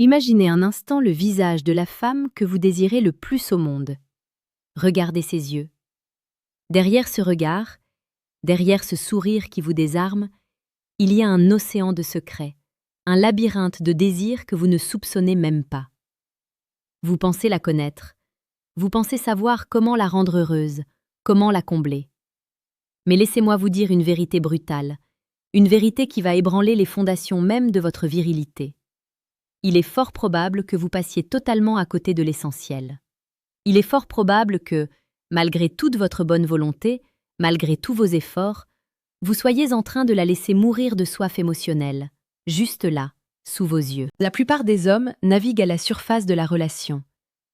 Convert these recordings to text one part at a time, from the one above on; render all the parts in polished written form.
Imaginez un instant le visage de la femme que vous désirez le plus au monde. Regardez ses yeux. Derrière ce regard, derrière ce sourire qui vous désarme, il y a un océan de secrets, un labyrinthe de désirs que vous ne soupçonnez même pas. Vous pensez la connaître, vous pensez savoir comment la rendre heureuse, comment la combler. Mais laissez-moi vous dire une vérité brutale, une vérité qui va ébranler les fondations même de votre virilité. Il est fort probable que vous passiez totalement à côté de l'essentiel. Il est fort probable que, malgré toute votre bonne volonté, malgré tous vos efforts, vous soyez en train de la laisser mourir de soif émotionnelle, juste là, sous vos yeux. La plupart des hommes naviguent à la surface de la relation,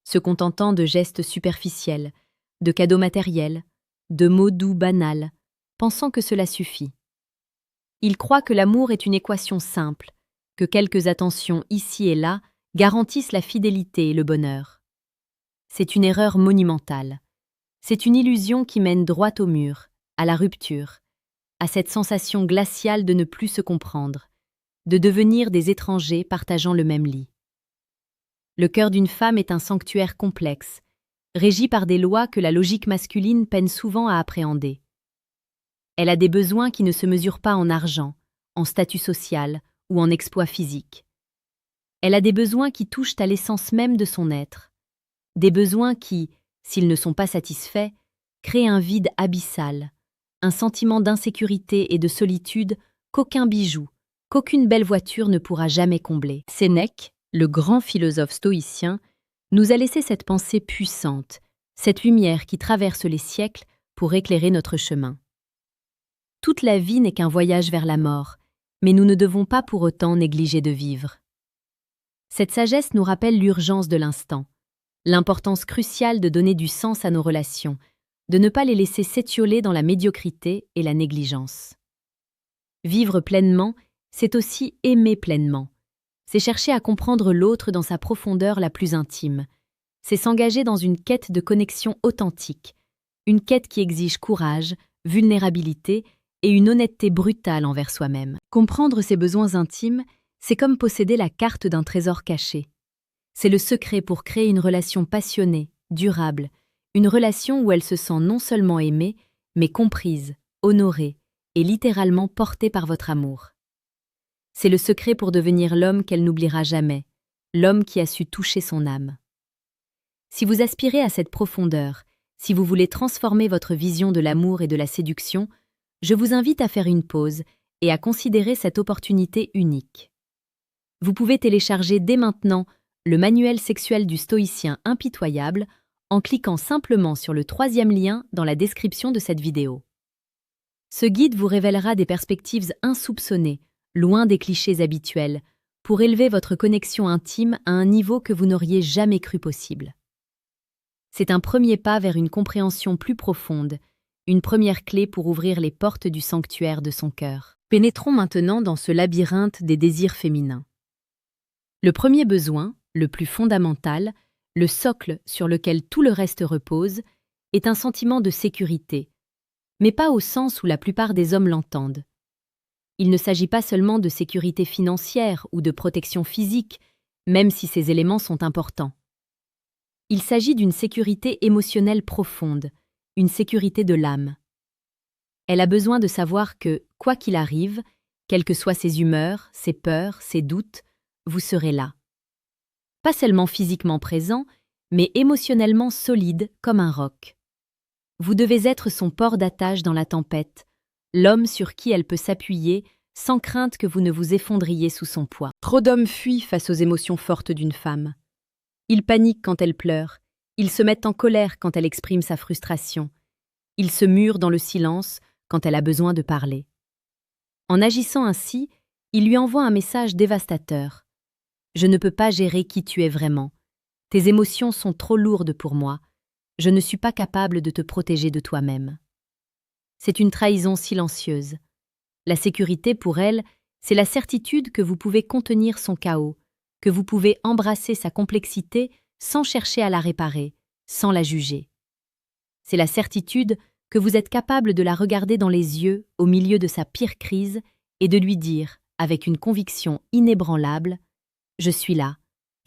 se contentant de gestes superficiels, de cadeaux matériels, de mots doux banals, pensant que cela suffit. Ils croient que l'amour est une équation simple, que quelques attentions ici et là garantissent la fidélité et le bonheur. C'est une erreur monumentale. C'est une illusion qui mène droit au mur, à la rupture, à cette sensation glaciale de ne plus se comprendre, de devenir des étrangers partageant le même lit. Le cœur d'une femme est un sanctuaire complexe, régi par des lois que la logique masculine peine souvent à appréhender. Elle a des besoins qui ne se mesurent pas en argent, en statut social ou en exploit physique. Elle a des besoins qui touchent à l'essence même de son être, des besoins qui, s'ils ne sont pas satisfaits, créent un vide abyssal, un sentiment d'insécurité et de solitude qu'aucun bijou, qu'aucune belle voiture ne pourra jamais combler. Sénèque, le grand philosophe stoïcien, nous a laissé cette pensée puissante, cette lumière qui traverse les siècles pour éclairer notre chemin. Toute la vie n'est qu'un voyage vers la mort, mais nous ne devons pas pour autant négliger de vivre. Cette sagesse nous rappelle l'urgence de l'instant, l'importance cruciale de donner du sens à nos relations, de ne pas les laisser s'étioler dans la médiocrité et la négligence. Vivre pleinement, c'est aussi aimer pleinement. C'est chercher à comprendre l'autre dans sa profondeur la plus intime. C'est s'engager dans une quête de connexion authentique, une quête qui exige courage, vulnérabilité et une honnêteté brutale envers soi-même. Comprendre ses besoins intimes, c'est comme posséder la carte d'un trésor caché. C'est le secret pour créer une relation passionnée, durable, une relation où elle se sent non seulement aimée, mais comprise, honorée et littéralement portée par votre amour. C'est le secret pour devenir l'homme qu'elle n'oubliera jamais, l'homme qui a su toucher son âme. Si vous aspirez à cette profondeur, si vous voulez transformer votre vision de l'amour et de la séduction, je vous invite à faire une pause et à considérer cette opportunité unique. Vous pouvez télécharger dès maintenant le manuel sexuel du stoïcien impitoyable en cliquant simplement sur le 3e lien dans la description de cette vidéo. Ce guide vous révélera des perspectives insoupçonnées, loin des clichés habituels, pour élever votre connexion intime à un niveau que vous n'auriez jamais cru possible. C'est un premier pas vers une compréhension plus profonde, une première clé pour ouvrir les portes du sanctuaire de son cœur. Pénétrons maintenant dans ce labyrinthe des désirs féminins. Le premier besoin, le plus fondamental, le socle sur lequel tout le reste repose, est un sentiment de sécurité, mais pas au sens où la plupart des hommes l'entendent. Il ne s'agit pas seulement de sécurité financière ou de protection physique, même si ces éléments sont importants. Il s'agit d'une sécurité émotionnelle profonde, une sécurité de l'âme. Elle a besoin de savoir que, quoi qu'il arrive, quelles que soient ses humeurs, ses peurs, ses doutes, vous serez là. Pas seulement physiquement présent, mais émotionnellement solide comme un roc. Vous devez être son port d'attache dans la tempête, l'homme sur qui elle peut s'appuyer sans crainte que vous ne vous effondriez sous son poids. Trop d'hommes fuient face aux émotions fortes d'une femme. Ils paniquent quand elle pleure, ils se mettent en colère quand elle exprime sa frustration, ils se murent dans le silence quand elle a besoin de parler. En agissant ainsi, ils lui envoient un message dévastateur. Je ne peux pas gérer qui tu es vraiment. Tes émotions sont trop lourdes pour moi. Je ne suis pas capable de te protéger de toi-même. C'est une trahison silencieuse. La sécurité pour elle, c'est la certitude que vous pouvez contenir son chaos, que vous pouvez embrasser sa complexité sans chercher à la réparer, sans la juger. C'est la certitude que vous êtes capable de la regarder dans les yeux au milieu de sa pire crise et de lui dire, avec une conviction inébranlable, « Je suis là,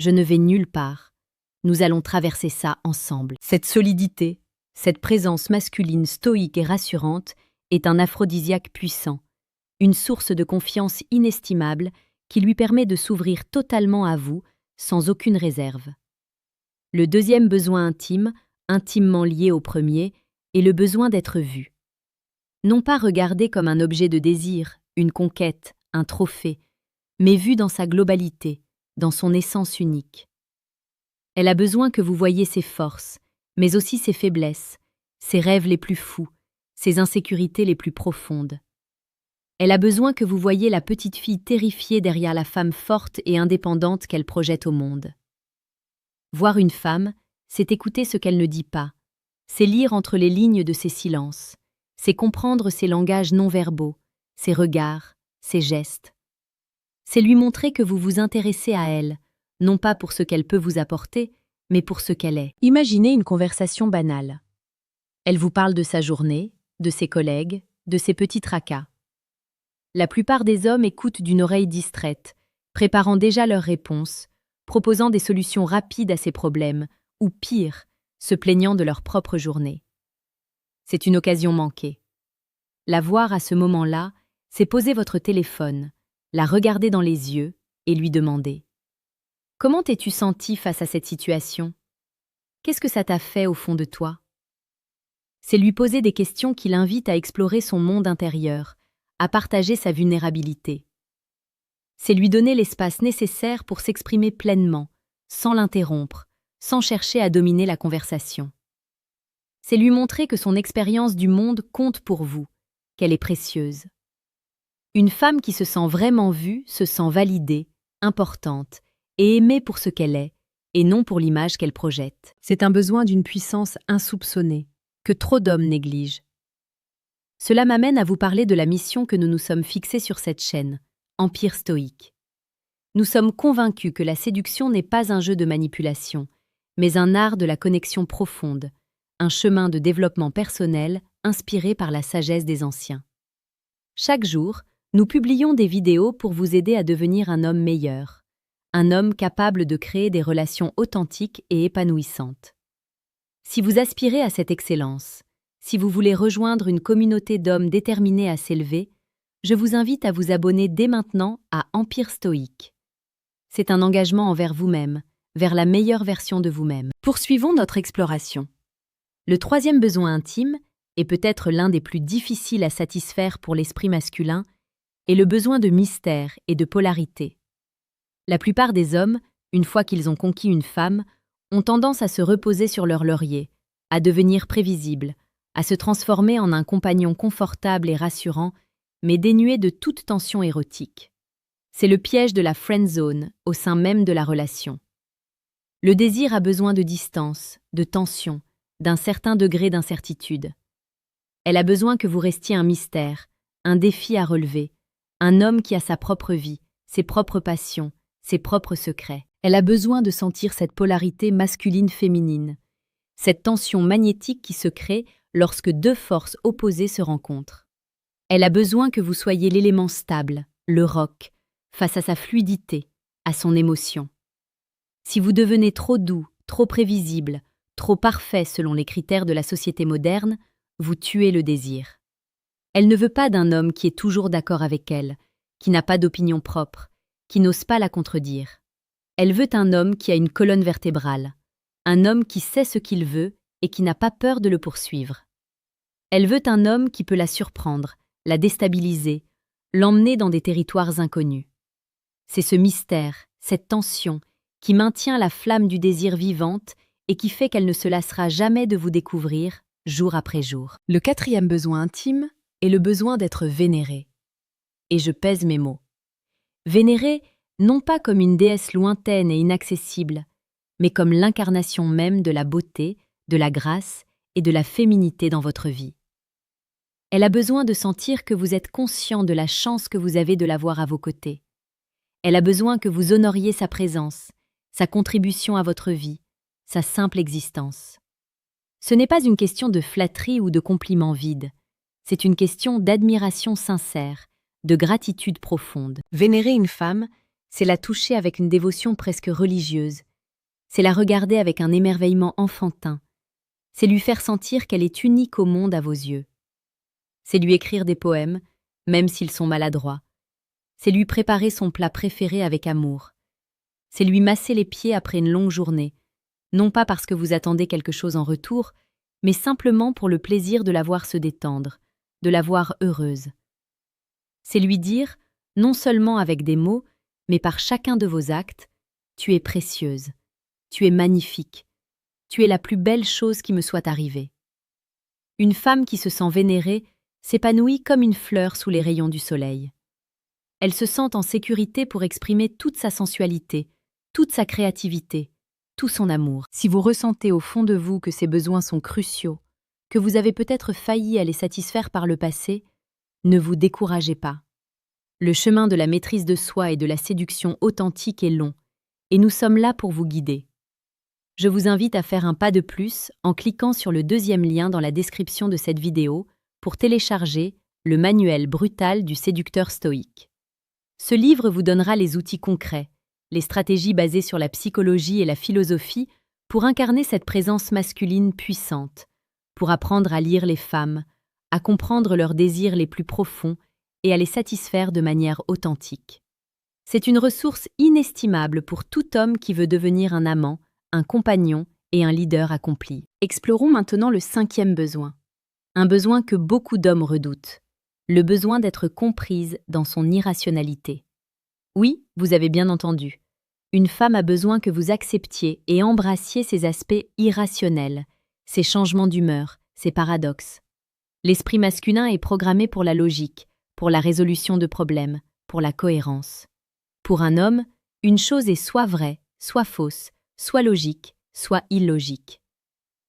je ne vais nulle part. Nous allons traverser ça ensemble. Cette solidité, cette présence masculine stoïque et rassurante est un aphrodisiaque puissant, une source de confiance inestimable qui lui permet de s'ouvrir totalement à vous sans aucune réserve. Le deuxième besoin intime, intimement lié au premier, est le besoin d'être vu. Non pas regardé comme un objet de désir, une conquête, un trophée, mais vu dans sa globalité, dans son essence unique. Elle a besoin que vous voyiez ses forces, mais aussi ses faiblesses, ses rêves les plus fous, ses insécurités les plus profondes. Elle a besoin que vous voyiez la petite fille terrifiée derrière la femme forte et indépendante qu'elle projette au monde. Voir une femme, c'est écouter ce qu'elle ne dit pas, c'est lire entre les lignes de ses silences, c'est comprendre ses langages non-verbaux, ses regards, ses gestes. C'est lui montrer que vous vous intéressez à elle, non pas pour ce qu'elle peut vous apporter, mais pour ce qu'elle est. Imaginez une conversation banale. Elle vous parle de sa journée, de ses collègues, de ses petits tracas. La plupart des hommes écoutent d'une oreille distraite, préparant déjà leurs réponses, proposant des solutions rapides à ces problèmes, ou pire, se plaignant de leur propre journée. C'est une occasion manquée. La voir à ce moment-là, c'est poser votre téléphone, la regarder dans les yeux et lui demander « Comment t'es-tu senti face à cette situation ? Qu'est-ce que ça t'a fait au fond de toi ?» C'est lui poser des questions qui l'invitent à explorer son monde intérieur, à partager sa vulnérabilité. C'est lui donner l'espace nécessaire pour s'exprimer pleinement, sans l'interrompre, sans chercher à dominer la conversation. C'est lui montrer que son expérience du monde compte pour vous, qu'elle est précieuse. Une femme qui se sent vraiment vue se sent validée, importante et aimée pour ce qu'elle est, et non pour l'image qu'elle projette. C'est un besoin d'une puissance insoupçonnée, que trop d'hommes négligent. Cela m'amène à vous parler de la mission que nous nous sommes fixée sur cette chaîne, Empire Stoïque. Nous sommes convaincus que la séduction n'est pas un jeu de manipulation, mais un art de la connexion profonde, un chemin de développement personnel inspiré par la sagesse des anciens. Chaque jour, nous publions des vidéos pour vous aider à devenir un homme meilleur, un homme capable de créer des relations authentiques et épanouissantes. Si vous aspirez à cette excellence, si vous voulez rejoindre une communauté d'hommes déterminés à s'élever, je vous invite à vous abonner dès maintenant à Empire Stoïque. C'est un engagement envers vous-même, vers la meilleure version de vous-même. Poursuivons notre exploration. Le troisième besoin intime, et peut-être l'un des plus difficiles à satisfaire pour l'esprit masculin, est le besoin de mystère et de polarité. La plupart des hommes, une fois qu'ils ont conquis une femme, ont tendance à se reposer sur leur laurier, à devenir prévisibles, à se transformer en un compagnon confortable et rassurant, mais dénué de toute tension érotique. C'est le piège de la friend zone au sein même de la relation. Le désir a besoin de distance, de tension, d'un certain degré d'incertitude. Elle a besoin que vous restiez un mystère, un défi à relever, un homme qui a sa propre vie, ses propres passions, ses propres secrets. Elle a besoin de sentir cette polarité masculine-féminine, cette tension magnétique qui se crée lorsque deux forces opposées se rencontrent. Elle a besoin que vous soyez l'élément stable, le roc, face à sa fluidité, à son émotion. Si vous devenez trop doux, trop prévisible, trop parfait selon les critères de la société moderne, vous tuez le désir. Elle ne veut pas d'un homme qui est toujours d'accord avec elle, qui n'a pas d'opinion propre, qui n'ose pas la contredire. Elle veut un homme qui a une colonne vertébrale, un homme qui sait ce qu'il veut et qui n'a pas peur de le poursuivre. Elle veut un homme qui peut la surprendre, la déstabiliser, l'emmener dans des territoires inconnus. C'est ce mystère, cette tension, qui maintient la flamme du désir vivante et qui fait qu'elle ne se lassera jamais de vous découvrir, jour après jour. Le quatrième besoin intime est le besoin d'être vénéré. Et je pèse mes mots. Vénéré, non pas comme une déesse lointaine et inaccessible, mais comme l'incarnation même de la beauté, de la grâce et de la féminité dans votre vie. Elle a besoin de sentir que vous êtes conscient de la chance que vous avez de l'avoir à vos côtés. Elle a besoin que vous honoriez sa présence, sa contribution à votre vie, sa simple existence. Ce n'est pas une question de flatterie ou de compliments vides, c'est une question d'admiration sincère, de gratitude profonde. Vénérer une femme, C'est la toucher avec une dévotion presque religieuse. C'est la regarder avec un émerveillement enfantin. C'est lui faire sentir qu'elle est unique au monde à vos yeux. C'est lui écrire des poèmes, même s'ils sont maladroits. C'est lui préparer son plat préféré avec amour. C'est lui masser les pieds après une longue journée, non pas parce que vous attendez quelque chose en retour, mais simplement pour le plaisir de la voir se détendre, de la voir heureuse. C'est lui dire, non seulement avec des mots, mais par chacun de vos actes, « Tu es précieuse, tu es magnifique, tu es la plus belle chose qui me soit arrivée ». Une femme qui se sent vénérée s'épanouit comme une fleur sous les rayons du soleil. Elle se sent en sécurité pour exprimer toute sa sensualité, toute sa créativité, tout son amour. Si vous ressentez au fond de vous que ces besoins sont cruciaux, que vous avez peut-être failli à les satisfaire par le passé, ne vous découragez pas. Le chemin de la maîtrise de soi et de la séduction authentique est long, et nous sommes là pour vous guider. Je vous invite à faire un pas de plus en cliquant sur le deuxième lien dans la description de cette vidéo pour télécharger le manuel brutal du séducteur stoïque. Ce livre vous donnera les outils concrets, les stratégies basées sur la psychologie et la philosophie pour incarner cette présence masculine puissante, pour apprendre à lire les femmes, à comprendre leurs désirs les plus profonds et à les satisfaire de manière authentique. C'est une ressource inestimable pour tout homme qui veut devenir un amant, un compagnon et un leader accompli. Explorons maintenant le 5e besoin. Un besoin que beaucoup d'hommes redoutent. Le besoin d'être comprise dans son irrationalité. Oui, vous avez bien entendu. Une femme a besoin que vous acceptiez et embrassiez ses aspects irrationnels, ses changements d'humeur, ses paradoxes. L'esprit masculin est programmé pour la logique, pour la résolution de problèmes, pour la cohérence. Pour un homme, une chose est soit vraie, soit fausse, soit logique, soit illogique.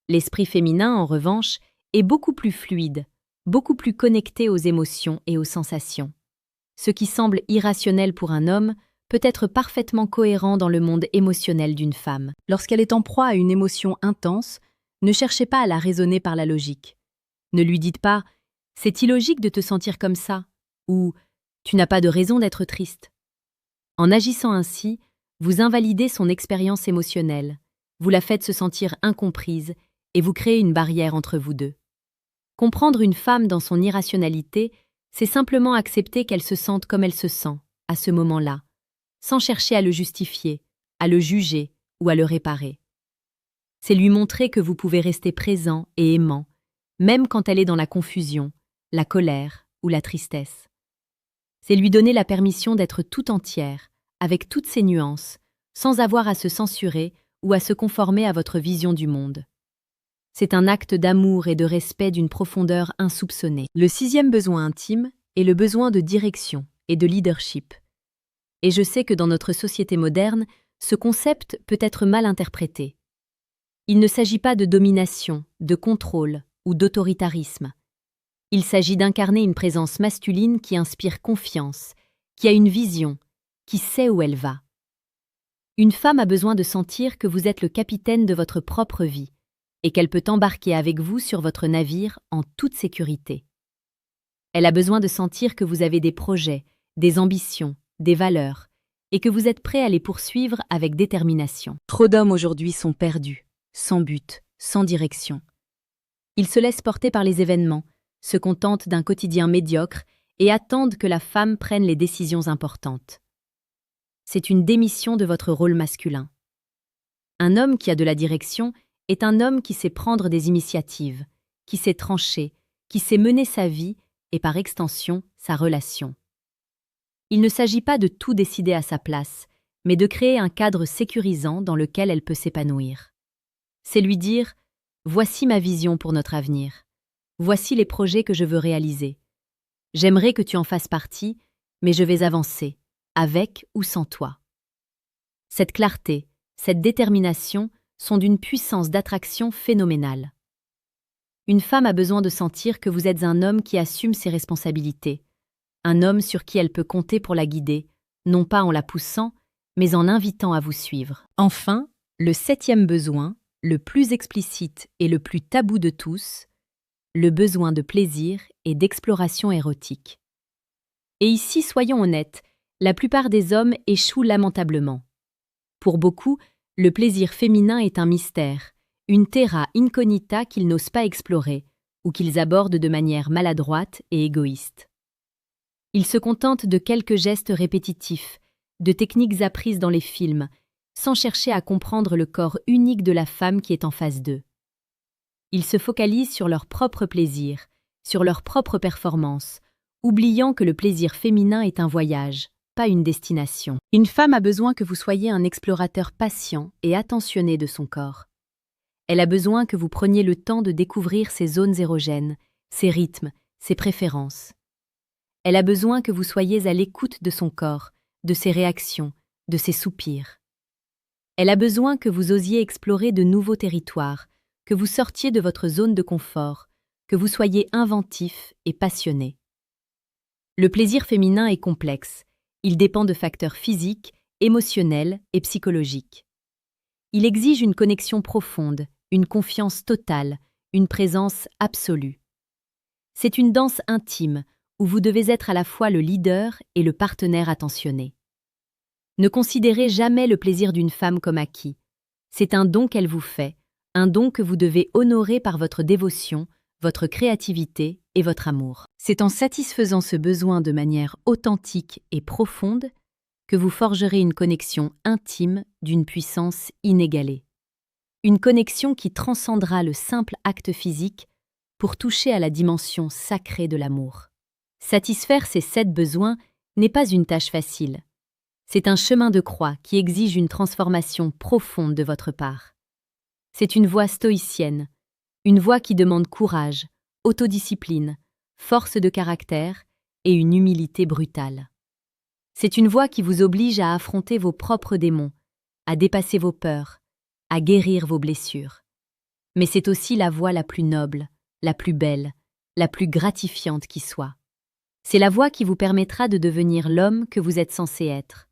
L'esprit féminin, en revanche, est beaucoup plus fluide, beaucoup plus connecté aux émotions et aux sensations. Ce qui semble irrationnel pour un homme peut être parfaitement cohérent dans le monde émotionnel d'une femme. Lorsqu'elle est en proie à une émotion intense, ne cherchez pas à la raisonner par la logique. Ne lui dites pas « c'est illogique de te sentir comme ça » ou « tu n'as pas de raison d'être triste ». En agissant ainsi, vous invalidez son expérience émotionnelle, vous la faites se sentir incomprise et vous créez une barrière entre vous deux. Comprendre une femme dans son irrationalité, c'est simplement accepter qu'elle se sente comme elle se sent, à ce moment-là, sans chercher à le justifier, à le juger ou à le réparer. C'est lui montrer que vous pouvez rester présent et aimant, même quand elle est dans la confusion, la colère ou la tristesse. C'est lui donner la permission d'être tout entière, avec toutes ses nuances, sans avoir à se censurer ou à se conformer à votre vision du monde. C'est un acte d'amour et de respect d'une profondeur insoupçonnée. Le 6e besoin intime est le besoin de direction et de leadership. Et je sais que dans notre société moderne, ce concept peut être mal interprété. Il ne s'agit pas de domination, de contrôle ou d'autoritarisme. Il s'agit d'incarner une présence masculine qui inspire confiance, qui a une vision, qui sait où elle va. Une femme a besoin de sentir que vous êtes le capitaine de votre propre vie et qu'elle peut embarquer avec vous sur votre navire en toute sécurité. Elle a besoin de sentir que vous avez des projets, des ambitions, des valeurs, et que vous êtes prêt à les poursuivre avec détermination. Trop d'hommes aujourd'hui sont perdus, sans but, sans direction. Ils se laissent porter par les événements, se contentent d'un quotidien médiocre et attendent que la femme prenne les décisions importantes. C'est une démission de votre rôle masculin. Un homme qui a de la direction est un homme qui sait prendre des initiatives, qui sait trancher, qui sait mener sa vie et par extension sa relation. Il ne s'agit pas de tout décider à sa place, mais de créer un cadre sécurisant dans lequel elle peut s'épanouir. C'est lui dire « Voici ma vision pour notre avenir. Voici les projets que je veux réaliser. J'aimerais que tu en fasses partie, mais je vais avancer, avec ou sans toi. » Cette clarté, cette détermination sont d'une puissance d'attraction phénoménale. Une femme a besoin de sentir que vous êtes un homme qui assume ses responsabilités, un homme sur qui elle peut compter pour la guider, non pas en la poussant, mais en l'invitant à vous suivre. Enfin, le 7e besoin, le plus explicite et le plus tabou de tous, le besoin de plaisir et d'exploration érotique. Et ici, soyons honnêtes, La plupart des hommes échouent lamentablement. Pour beaucoup, le plaisir féminin est un mystère, une terra incognita qu'ils n'osent pas explorer ou qu'ils abordent de manière maladroite et égoïste. Ils se contentent de quelques gestes répétitifs, de techniques apprises dans les films, sans chercher à comprendre le corps unique de la femme qui est en face d'eux. Ils se focalisent sur leur propre plaisir, sur leur propre performance, oubliant que le plaisir féminin est un voyage, pas une destination. Une femme a besoin que vous soyez un explorateur patient et attentionné de son corps. Elle a besoin que vous preniez le temps de découvrir ses zones érogènes, ses rythmes, ses préférences. Elle a besoin que vous soyez à l'écoute de son corps, de ses réactions, de ses soupirs. Elle a besoin que vous osiez explorer de nouveaux territoires, que vous sortiez de votre zone de confort, que vous soyez inventif et passionné. Le plaisir féminin est complexe. Il dépend de facteurs physiques, émotionnels et psychologiques. Il exige une connexion profonde, une confiance totale, une présence absolue. C'est une danse intime où vous devez être à la fois le leader et le partenaire attentionné. Ne considérez jamais le plaisir d'une femme comme acquis. C'est un don qu'elle vous fait, un don que vous devez honorer par votre dévotion, votre créativité et votre amour. C'est en satisfaisant ce besoin de manière authentique et profonde que vous forgerez une connexion intime d'une puissance inégalée. Une connexion qui transcendra le simple acte physique pour toucher à la dimension sacrée de l'amour. Satisfaire ces 7 besoins n'est pas une tâche facile. C'est un chemin de croix qui exige une transformation profonde de votre part. C'est une voie stoïcienne, une voie qui demande courage, autodiscipline, force de caractère et une humilité brutale. C'est une voie qui vous oblige à affronter vos propres démons, à dépasser vos peurs, à guérir vos blessures. Mais c'est aussi la voie la plus noble, la plus belle, la plus gratifiante qui soit. C'est la voie qui vous permettra de devenir l'homme que vous êtes censé être.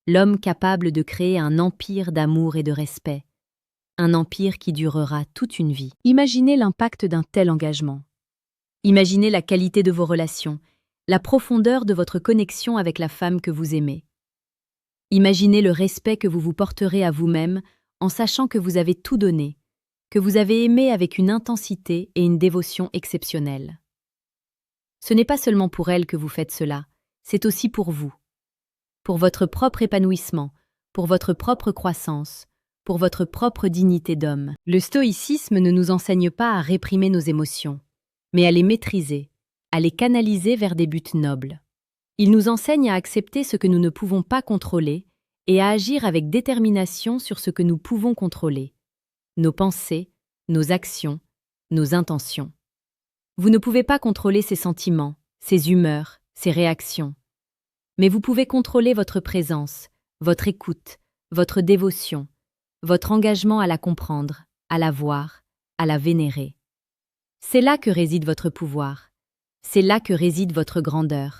L'homme capable de créer un empire d'amour et de respect. Un empire qui durera toute une vie. Imaginez l'impact d'un tel engagement. Imaginez la qualité de vos relations, la profondeur de votre connexion avec la femme que vous aimez. Imaginez le respect que vous vous porterez à vous-même en sachant que vous avez tout donné, que vous avez aimé avec une intensité et une dévotion exceptionnelles. Ce n'est pas seulement pour elle que vous faites cela, c'est aussi pour vous. Pour votre propre épanouissement, pour votre propre croissance, pour votre propre dignité d'homme. Le stoïcisme ne nous enseigne pas à réprimer nos émotions, mais à les maîtriser, à les canaliser vers des buts nobles. Il nous enseigne à accepter ce que nous ne pouvons pas contrôler et à agir avec détermination sur ce que nous pouvons contrôler, nos pensées, nos actions, nos intentions. Vous ne pouvez pas contrôler ses sentiments, ses humeurs, ses réactions. Mais vous pouvez contrôler votre présence, votre écoute, votre dévotion, votre engagement à la comprendre, à la voir, à la vénérer. C'est là que réside votre pouvoir. C'est là que réside votre grandeur.